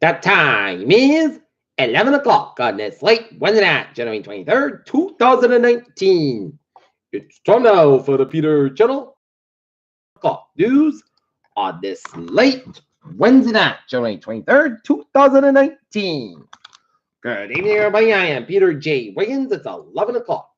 That time is 11 o'clock on this late Wednesday night, January 23rd, 2019. It's time now for the Peter Channel o'clock news on this late Wednesday night, January 23rd, 2019. Good evening, everybody. I am Peter J. Wiggins. It's 11 o'clock,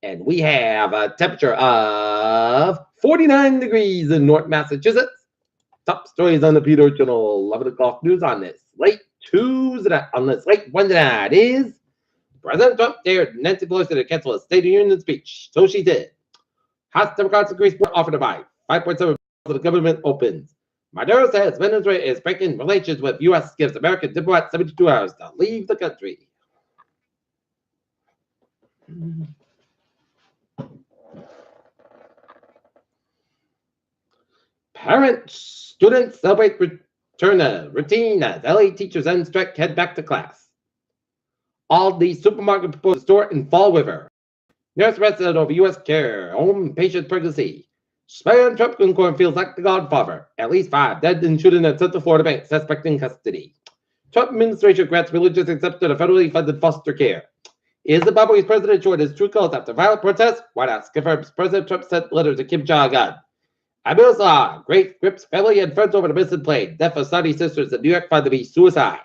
and we have a temperature of 49 degrees in North Massachusetts. Top stories on the Peter Channel 11 o'clock news on this late Tuesday, on this late Wednesday night is President Trump dared Nancy Pelosi to cancel a State of the Union speech. So she did. House Democrats increase support offer to buy 5.7 for the government opens. Maduro says Venezuela is breaking relations with U.S. gives American diplomats 72 hours to leave the country. Parents, students celebrate return to routine as LA teachers end strike, head back to class. All the supermarket proposed store in Fall River. Nurse arrested over U.S. care home patient pregnancy. Spare Trump in cornfields like the Godfather. At least 5 dead in shooting at Central Florida bank. Suspect in custody. Trump administration grants religious exemption to federally funded foster care. Is Zimbabwe's president showing his true colors after violent protests? White House confirms President Trump sent letter to Kim Jong-un. Abil Salah, great grips family and friends over the missing plane. Death of Saudi sisters in New York found to be suicide.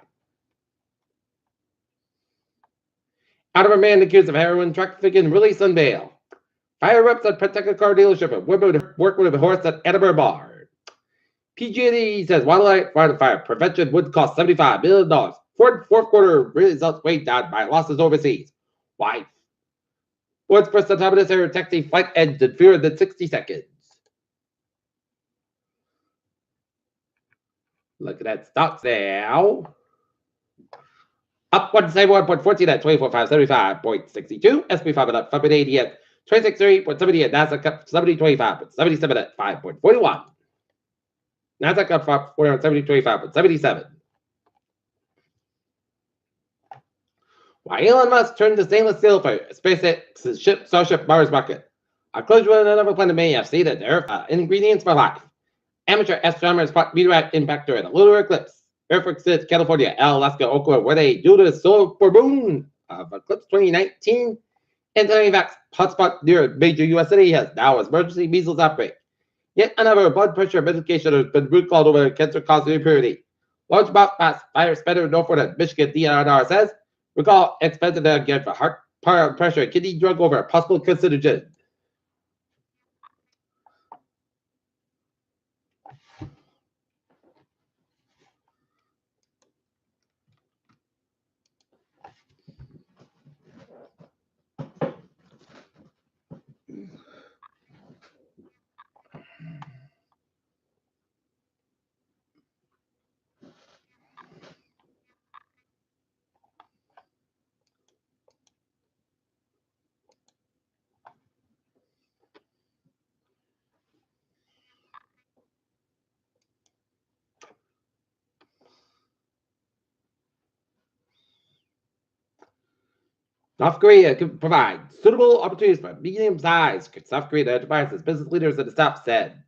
Out of a man accused of heroin trafficking released on bail. Fire reps at Pawtucket car dealership and women work with a horse at Edinburgh bar. PG&E says wildfire prevention would cost $75 million. Fourth quarter results weighed down by losses overseas. Why? What's first autonomous air taxi flight ends in fewer than 60 seconds. Look at that stocks now. Up 171.14 at 24,575.62. SP 5 up 5.80 at 26.30.70 at Nasdaq up 70.25.77 at 5.41. Nasdaq up 470.25.77. Why Elon Musk turned to stainless steel for SpaceX's Starship Mars rocket. A close with another planet may have stated the Earth ingredients for life. Amateur astronomers spot meteorite impact during a lunar eclipse. Fairfax, California, Alaska, Oakland, where they do the solar moon of eclipse 2019. Anti-vax hotspot near a major U.S. city has now emergency measles outbreak. Yet another blood pressure medication has been recalled over cancer-causing impurity. Large mouth virus spreader in Norfolk and Michigan DNR says recall expected again for heart pressure and kidney drug over a possible carcinogen. South Korea could provide suitable opportunities for medium-sized South Korean enterprises, business leaders in the South said.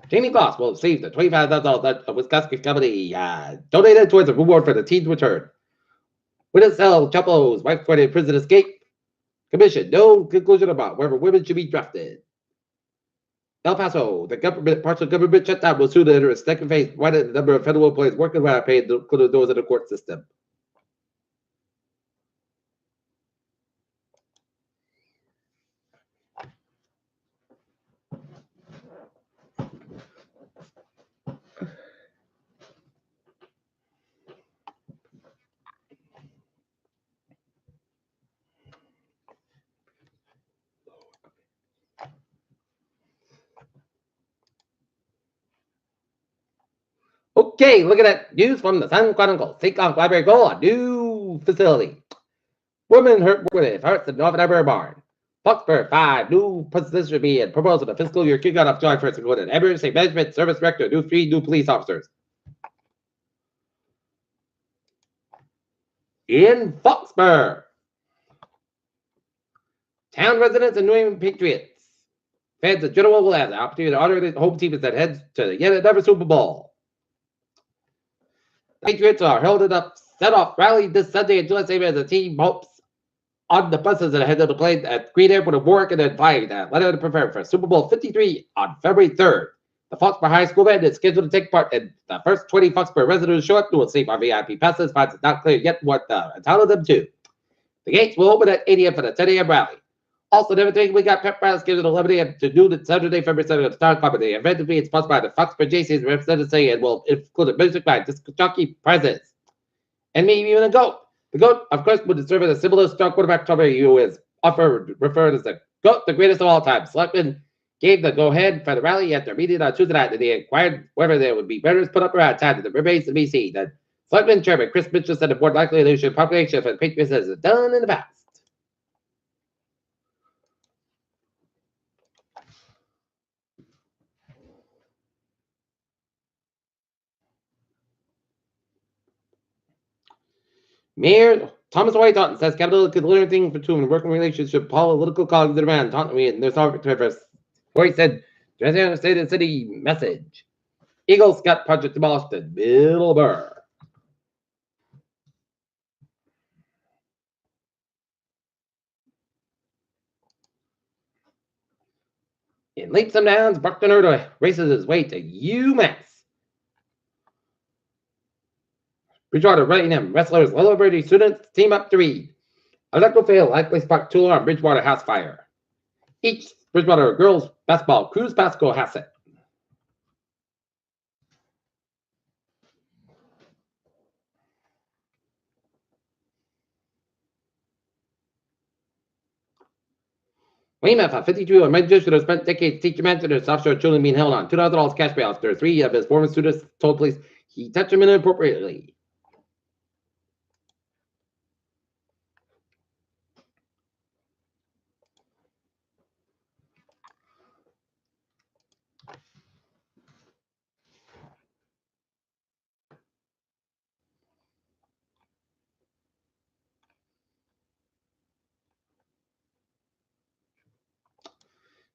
Jamie Foxx will receive the $25,000 that Wisconsin company donated towards a reward for the teen's return. Witness El Chapo's wife coordinated prison escape. Commission, no conclusion about whether women should be drafted. El Paso, the partial government shutdown will soon enter its second phase, widening the number of federal employees working without pay to close doors of the court system. Okay, look at that news from the Sun Chronicle. St. Cloud Library goal, a new facility. Women hurt with hearts in Northern Edinburgh barn. Foxburg 5, new position should be in proposal to fiscal year kick out of July 1st, including emergency management service director, new 3 new police officers. In Foxburg, town residents and New England Patriots fans in general will have the opportunity to honor the home team as that heads to yet another Super Bowl. The Patriots are holding up set-off rally this Sunday in USA as the team hopes on the buses that head to the plane at Green Airport of Warwick and then flying to Atlanta to prepare for Super Bowl 53 on February 3rd. The Foxborough High School band is scheduled to take part in the first 20 Foxborough residents show up to receive our VIP passes, but it's not clear yet what entitled them to. The gates will open at 8 a.m. for the 10 a.m. rally. Also, another thing, we got pep rallies scheduled at 11 a.m. to noon on Saturday, February 7th at the Star Club. The event is being sponsored by the Foxborough JC's representative and will include a music by disc jockey presence. And maybe even a goat. The GOAT, of course, would serve as a symbol of star quarterback Tom Brady, who is often referred as the GOAT, the greatest of all time. Selectmen gave the go-ahead for the rally at their meeting on Tuesday night, and they inquired whether there would be banners put up around town, and the remains to be seen. The Selectmen Chairman Chris Mitchell said the more likely they should population for the Patriots as it's done in the past. Mayor Thomas White Taunton says Capitol could learn things between working relationship, political colleagues around Taunton and there's no purpose. White said, State of the City message. Eagle Scout project demolished at Middleburg. In leaps and downs, Buckton Erda races his way to UMass. Bridgewater writing him. Wrestlers, celebrity students, team up to read. Electrical fail likely sparked two alarm Bridgewater house fire. Each Bridgewater girls basketball cruise Pasco has it. Weymouth, a 52-year-old magician who spent decades teaching managers offshore children being held on $2,000 cash bail after 3 of his former students told police he touched them inappropriately.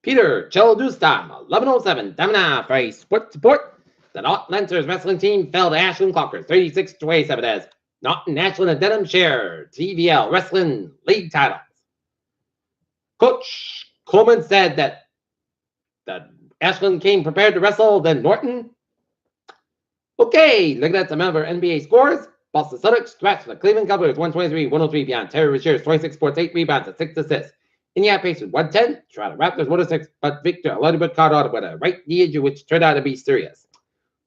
Peter Cheldustan, 1107, Damina for a support. The Norton Lancers wrestling team fell to Ashland Clockers, 36-27 as Norton, Ashland, and Dedham share TVL Wrestling League titles. Coach Coleman said that Ashland came prepared to wrestle, then Norton. Okay, looking at some of our NBA scores. Boston Celtics thrashed the Cleveland Cavaliers 123-103 beyond Terry Rozier's 26 points, 8 rebounds, and 6 assists. Indiana Pacers 110, Toronto Raptors 106, but Victor Oladipo caught on with a right knee injury, which turned out to be serious.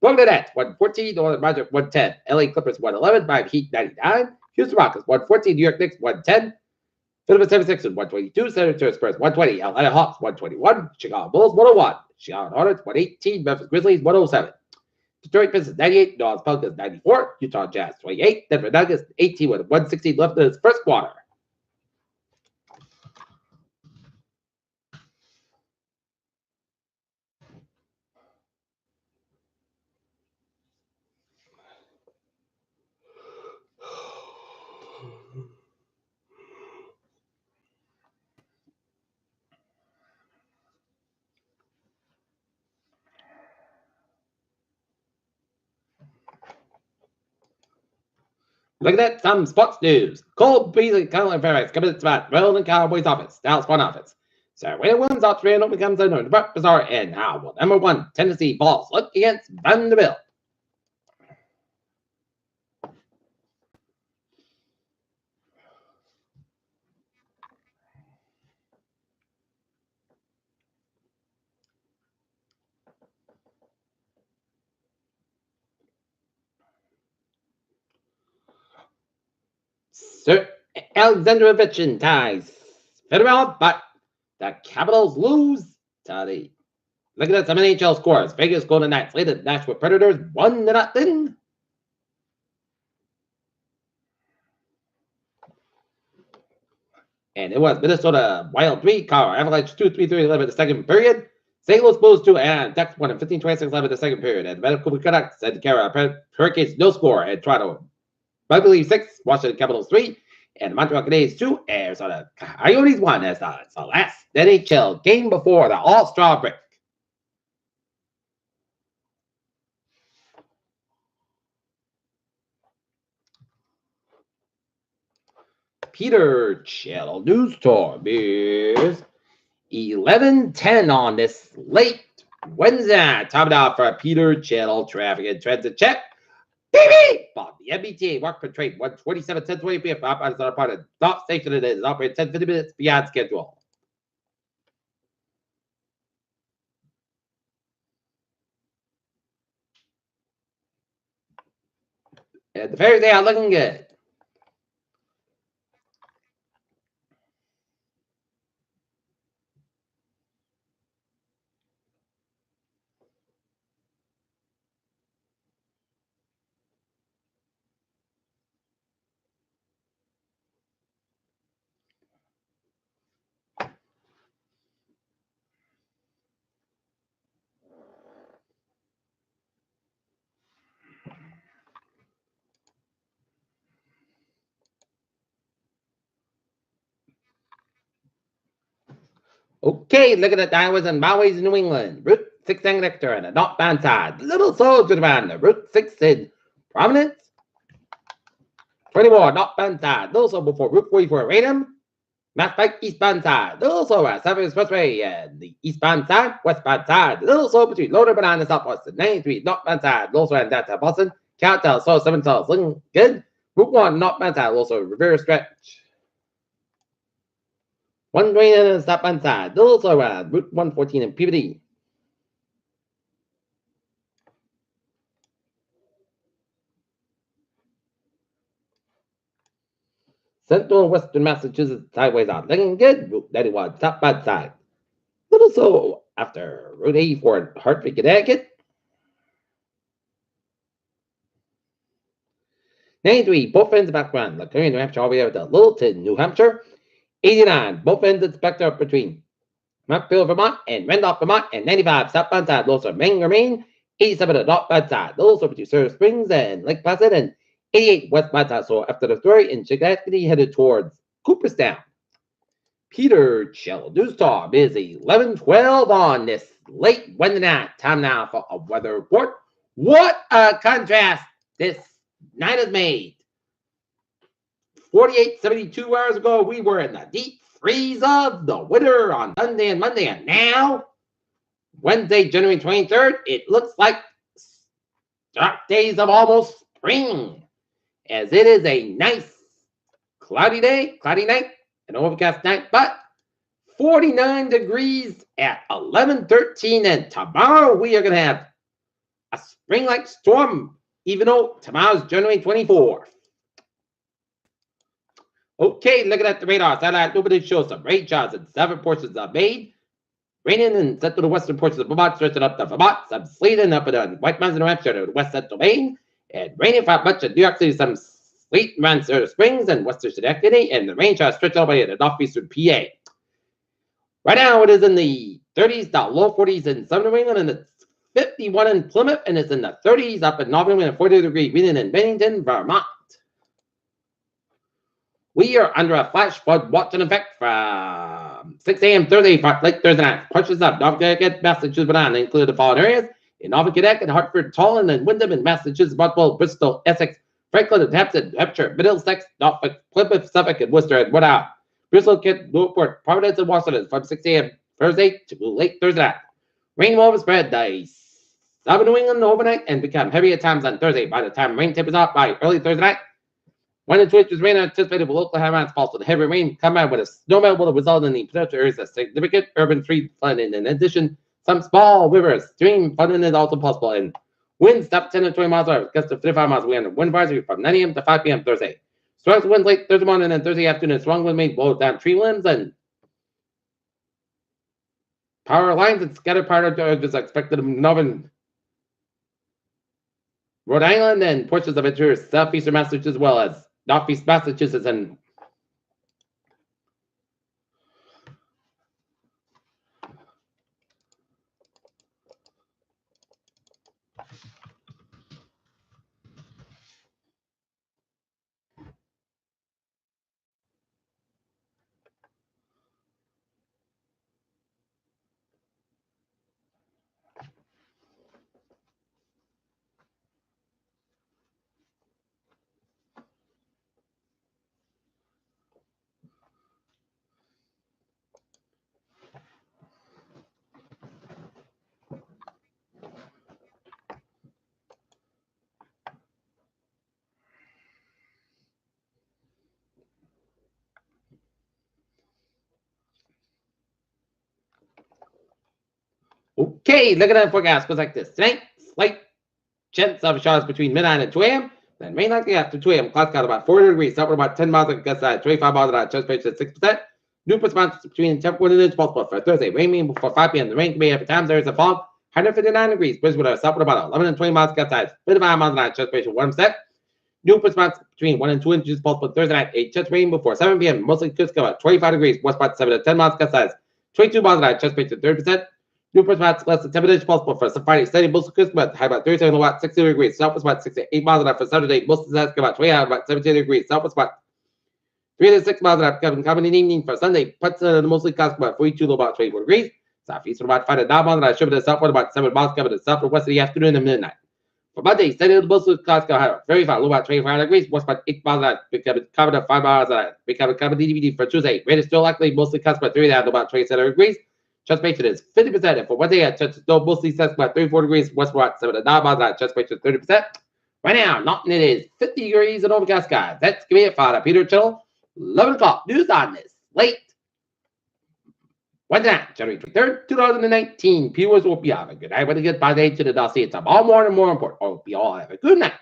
Brooklyn Nets 114, Orlando Magic 110, LA Clippers 111, Miami Heat 99, Houston Rockets 114, New York Knicks 110, Philadelphia 76ers 122, San Antonio Spurs 120, Atlanta Hawks 121, Chicago Bulls 101, Chicago Hornets 118, Memphis Grizzlies 107, Detroit Pistons 98, Dallas Pelicans 94, Utah Jazz 28, Denver Nuggets 18 with 116 left in its first quarter. Looking at some sports news. Cole Beasley, Colin Ferris, coming to spot. Maryland Cowboys offense. Dallas front office. Sarah Williams, Australia becomes a number bizarre. And now will number 1 Tennessee Balls look against Vanderbilt. Sir Alexander Ovechkin ties Federal, but the Capitals lose to the. Look at some NHL scores. Vegas Golden Knights lead the Nashville Predators 1-0. And it was Minnesota Wild 3, Colorado Avalanche 2-3-3-11 in the second period. St. Louis Blues 2 and Ducks 1 in 15-26-11 in the second period. And Vancouver Canucks and Carolina Hurricanes no score. And Toronto, I believe 6, Washington Capitals 3. And the Montreal Canadiens 2, Arizona Coyotes 1 as the last NHL game before the All-Star break. Peter Channel News Tour is 11:10 on this late Wednesday night. Time now for Peter Channel Traffic and Transit Check. Baby! Bob, the MBTA work for trade 127 1020 p.m. Up on the part of stop station. It is operating 10 50 minutes beyond schedule. And the fairies are looking good. Okay, look at the highways and byways in New England. Route 6 in Nectar and the northbound side. Little soldier band. Route 6 in Providence. 24 northbound side. Also before Route 44 Radom. Mass Pike eastbound side. Also at 7 Expressway and the eastbound side, westbound side. Also between Loader Banana and Southwest 93 northbound side. Also and that's at Boston. Countdown, so 7 cells. Looking good. Route 1 northbound side. Also reverse stretch. 120 and southbound side. Also around Route 114 in Peabody. Central and Western Massachusetts highways are looking good. Route 91 southbound side. Little so after Route 84 in Hartford, Connecticut. 93, both ends background, Laconia, New Hampshire, all the way over to Littleton, New Hampshire. 89, both ends of the spectrum between Montpelier, Vermont, and Randolph, Vermont, and 95, southbound side, those are Bangor, Maine. 87, northbound side, those are between Silver Springs and Lake Placid, and 88, westbound side, so after the story in Schenectady, headed towards Cooperstown. Peter Channel News Talk is 11:12 on this late Wednesday night. Time now for a weather report. What a contrast this night has made. 48, 72 hours ago, we were in the deep freeze of the winter on Sunday and Monday, and now, Wednesday, January 23rd, it looks like dark days of almost spring, as it is a nice cloudy day, cloudy night, an overcast night, but 49 degrees at 11:13, and tomorrow we are going to have a spring-like storm, even though tomorrow's January 24th. Okay, looking at the radar, satellite nobody shows some rain showers in 7 portions of Maine. Raining in central to western portions of Vermont, stretching up to Vermont, some sleeting up in the White Mountains, New Hampshire, to west central Maine, and raining for much of New York City, some sleet around Silver Springs and western Schenectady, and the rain showers stretch all the way to northeastern PA. Right now, it is in the 30s, the low 40s in southern New England, and it's 51 in Plymouth, and it's in the 30s up in Northern New England, 40-degree reading in Bennington, Vermont. We are under a flash flood watch in effect from 6 a.m. Thursday, late Thursday night. Pushes up North Connecticut, Massachusetts, Vermont, include the following areas: in North Connecticut, Hartford, Tolland, and Wyndham, in Massachusetts, Buffalo, Bristol, Essex, Franklin, and Hampton, Hampshire, Middlesex, Norfolk, Plymouth, Suffolk, and Worcester, and Woodhouse. Bristol, Kent, Newport, Providence, and Washington from 6 a.m. Thursday to late Thursday night. Rain will overspread the southern New England overnight and become heavy at times on Thursday. By the time rain tapers off by early Thursday night, 1 in 2 inches rain anticipated with local high amounts possible. The heavy rain combined with a snowmelt will result in the potential areas of significant urban street flooding. In addition, some small rivers, stream flooding is also possible. And winds up 10 to 20 miles per hour, gusts to 55 miles. We under wind advisory from 9 a.m. to 5 p.m. Thursday. Strong winds late Thursday morning and Thursday afternoon. Strong wind may blow down tree limbs and power lines, and scattered power is expected in northern Rhode Island and portions of interior southeastern Massachusetts, as well as northeast Massachusetts and Okay, look at that forecast. Goes like this. Tonight, slight chance of showers between midnight and 2 a.m. Then rain likely after 2 a.m. Clouds got about 400 degrees. Upward about 10 miles on the gust side, 25 miles an hour. Chance rate at 6%. New response between 10 1 inch possible for Thursday. Rain mean before 5 p.m. The rain can be every time there is a fog. 159 degrees. Brisbane upward about 11 and 20 miles gust side, 55 miles an hour. Chance rate 1%. New response between 1 and 2 inches possible Thursday night. A chance rain before 7 p.m. Mostly could go about 25 degrees. West spot 7 to 10 miles gust size, 22 miles an hour. Chance rate 30%. Newport spots less than 10 inches possible for some Friday. Steady mostly crisp, but high about 37 watts, 60 degrees. Southwest spot 6 to 8 miles an hour for Saturday. Most of the about 20 out about 17 degrees. Southwest spot 3 to 6 miles an hour coming in evening for Sunday. Puts mostly cost about 42 to about 24 degrees. Southeast from about 5 to 9 miles an hour. Shiver to southward about 7 miles coming to southwest of the afternoon and midnight. For Monday, steady mostly cost high very far, low about 25 degrees. West about 8 miles an hour. Becoming coming to 5 miles an hour. Becoming coming DVD for Tuesday. Rate is still likely mostly cost about 3 to about 27 degrees. Chance rate is 50%. And for Wednesday, chance snow mostly sets about 34 degrees. West about 7 to 9 miles an hour. Chance rate is 30%. Right now, Norton, it is 50 degrees and overcast skies. That's going to be it for the Peter Channel. 11 o'clock news on this late Wednesday night, January 23rd, 2019. Viewers will be having a good night. When they get by the age of the Dusty, it's all more and more important. Hope you all have a good night.